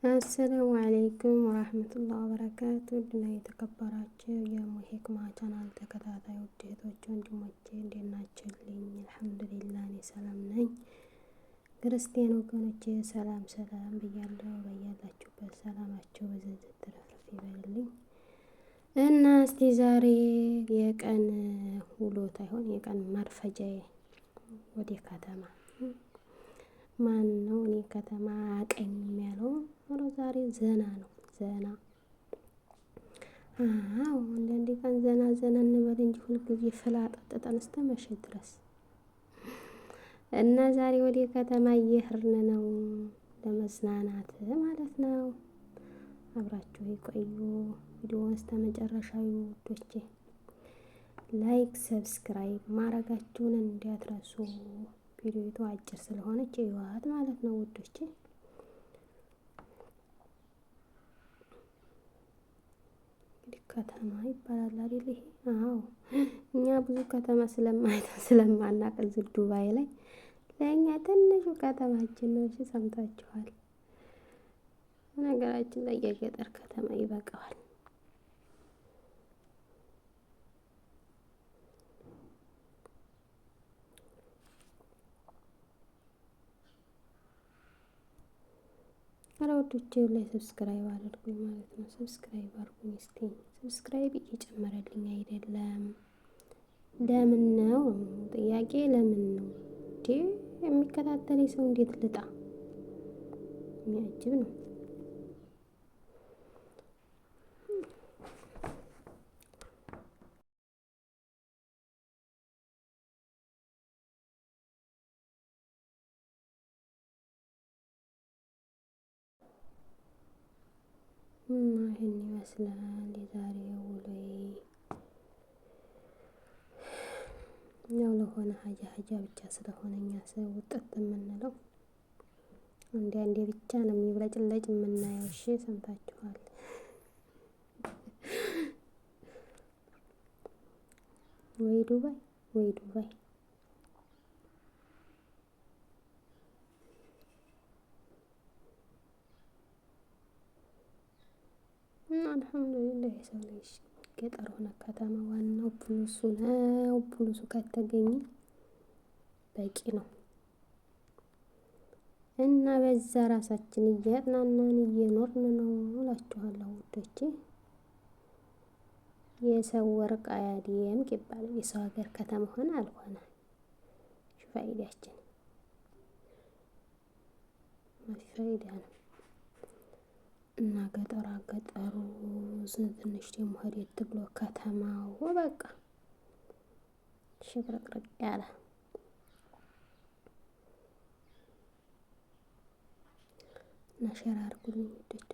አሰላሙ አለይኩም ወራህመቱላሂ ወበረካቱ። ውድና የተከበራችሁ የሙ ሂክማ ቻናል ተከታታይ ውጤቶች ወንድሞቼ እንዴት ናችሁልኝ? አልሐምዱሊላህ እኔ ሰላም ነኝ። ክርስቲያን ወገኖቼ ሰላም ብያለሁ። በያላችሁበት ሰላማችሁ በዘዘት ተረፍረፍ ይበልልኝ እና እስቲ ዛሬ የቀን ውሎ ታይሆን የቀን ማርፈጃዬ ወደ ከተማ ማን ነው? እኔ ከተማ አቀኝም ያለው ዛሬ ዘና ነው። ዘና አንዳንዴ ቀን ዘና እንበል እንጂ ሁልጊዜ ፍላጣ ጠጠን እስከመሸ ድረስ እና ዛሬ ወደ ከተማ እየሄድን ነው ለመዝናናት ማለት ነው። አብራችሁ ይቆዩ። ቪዲዮውን እስከመጨረሻው ውዶቼ ላይክ ሰብስክራይብ ማድረጋችሁን እንዳትረሱ። ቪዲዮቱ አጭር ስለሆነች ይዋት ማለት ነው ውዶቼ። ከተማ ይባላል አይደል? ይሄ አዎ፣ እኛ ብዙ ከተማ ስለማናውቅ እዚህ ዱባይ ላይ ለእኛ ትንሹ ከተማችን ነው። እሺ ሰምታችኋል። ነገራችን ላይ የገጠር ከተማ ይበቃዋል። አራውቶቼ ላይ ሰብስክራይብ አድርጉኝ ማለት ነው። ሰብስክራይብ አድርጉኝ እስቲ። ሰብስክራይብ እየጨመረልኝ አይደለም። ለምን ነው ጥያቄ? ለምን ነው እንዴ? የሚከታተለኝ ሰው እንዴት ልጣ? የሚያጅብ ነው። ይህን ይመስላል የዛሬው ውሎዬ። ያው ለሆነ ሀጃ ብቻ ስለሆነ እኛ ሰው ውጥት የምንለው አንዴ ብቻ ነው የሚብለጭለጭ የምናየው። እሺ ሰምታችኋል። ወይ ዱባይ ወይ ዱባይ። አልሐምዱሊላህ የሰው ልጅ ገጠር ሆነ ከተማ ዋናው ፕሉሱ ነው። ፕሉሱ ከተገኘ በቂ ነው እና በዛ ራሳችን እያጥናናን እየኖርን ነው እላችኋለሁ ውዶቼ። የሰው ወርቅ አያድምቅ ይባላል። የሰው ሀገር ከተማ ሆነ አልሆነ ፋይዳችን ፋይዳ ነው እና ገጠሩ ትንሽ ደግሞ ሄደት ብሎ ከተማው በቃ ሽብረቅርቅ ያለ እና ሸር አድርጉልኝ ውዶቼ።